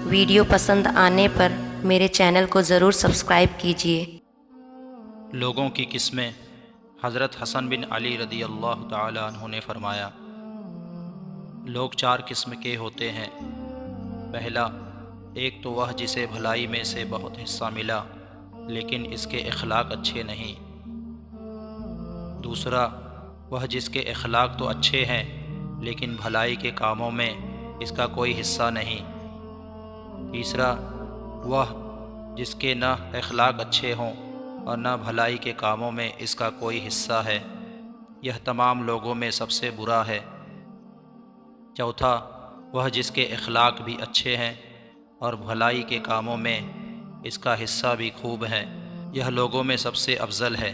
Video پسند آنے پر میرے چینل کو ضرور سبسکرائب کیجیے۔ لوگوں کی قسمیں۔ حضرت حسن بن علی رضی اللہ تعالی عنہ نے فرمایا، لوگ 4 قسم کے ہوتے ہیں۔ پہلا، ایک تو وہ جسے بھلائی میں سے بہت حصہ ملا لیکن اس کے اخلاق اچھے نہیں۔ دوسرا، وہ جس کے اخلاق تو اچھے ہیں لیکن بھلائی کے کاموں میں اس کا کوئی حصہ نہیں۔ تیسرا، وہ جس کے نہ اخلاق اچھے ہوں اور نہ بھلائی کے کاموں میں اس کا کوئی حصہ ہے، یہ تمام لوگوں میں سب سے برا ہے۔ چوتھا، وہ جس کے اخلاق بھی اچھے ہیں اور بھلائی کے کاموں میں اس کا حصہ بھی خوب ہے، یہ لوگوں میں سب سے افضل ہے۔